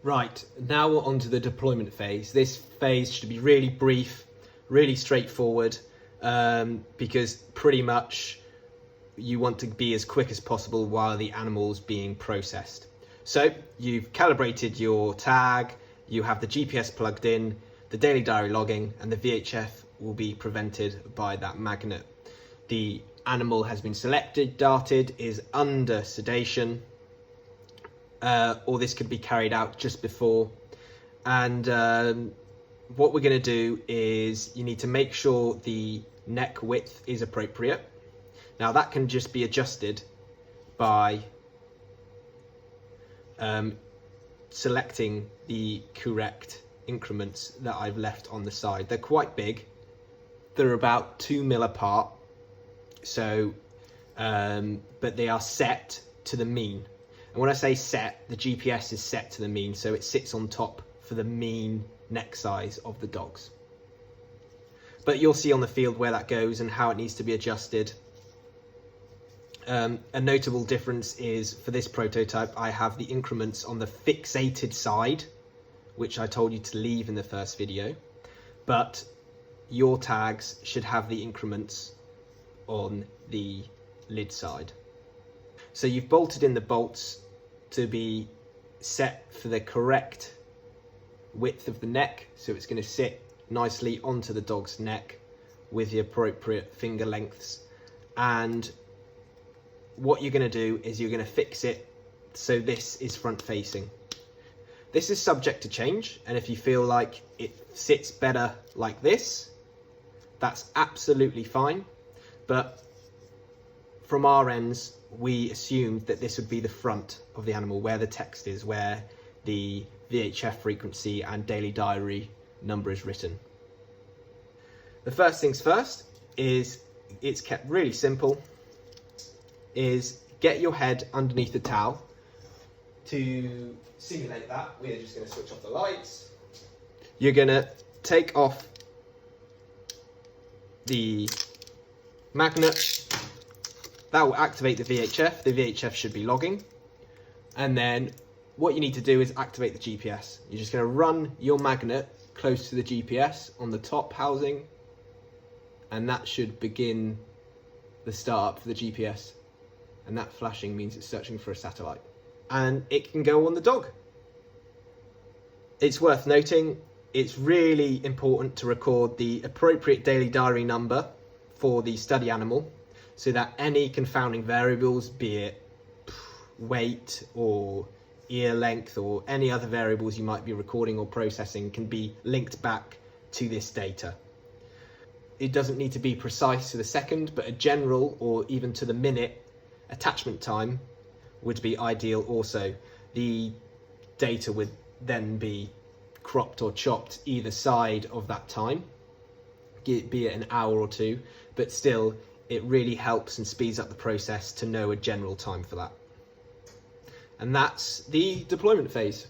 Right, now we're on to the deployment phase. This phase should be really brief, really straightforward, because pretty much you want to be as quick as possible while the animal's being processed. So you've calibrated your tag, you have the GPS plugged in, the daily diary logging, and the VHF will be prevented by that magnet. The animal has been selected, darted, is under sedation, or this could be carried out just before. And what we're going to do is you need to make sure the neck width is appropriate. Now that can just be adjusted by selecting the correct increments that I've left on the side. They're quite big. They're about 2 mil apart. So, but they are set to the mean. And when I say set, the GPS is set to the mean, so it sits on top for the mean neck size of the dogs. But you'll see on the field where that goes and how it needs to be adjusted. A notable difference is for this prototype, I have the increments on the fixated side, which I told you to leave in the first video, but your tags should have the increments on the lid side. So you've bolted in the bolts to be set for the correct width of the neck, so it's going to sit nicely onto the dog's neck with the appropriate finger lengths. And what you're going to do is you're going to fix it so this is front facing. This is subject to change, and if you feel like it sits better like this, that's absolutely fine. But from our ends, we assumed that this would be the front of the animal, where the text is, where the VHF frequency and daily diary number is written. The first things first is, it's kept really simple, is get your head underneath the towel. To simulate that, we're just going to switch off the lights. You're going to take off the magnet. That will activate the VHF. The VHF should be logging. And then what you need to do is activate the GPS. You're just going to run your magnet close to the GPS on the top housing, and that should begin the start up for the GPS. And that flashing means it's searching for a satellite. And it can go on the dog. It's worth noting, it's really important to record the appropriate daily diary number for the study animal, so that any confounding variables, be it weight or ear length or any other variables you might be recording or processing, can be linked back to this data. It doesn't need to be precise to the second, but a general or even to the minute attachment time would be ideal also. The data would then be cropped or chopped either side of that time, be it an hour or two, but still it really helps and speeds up the process to know a general time for that. And that's the deployment phase.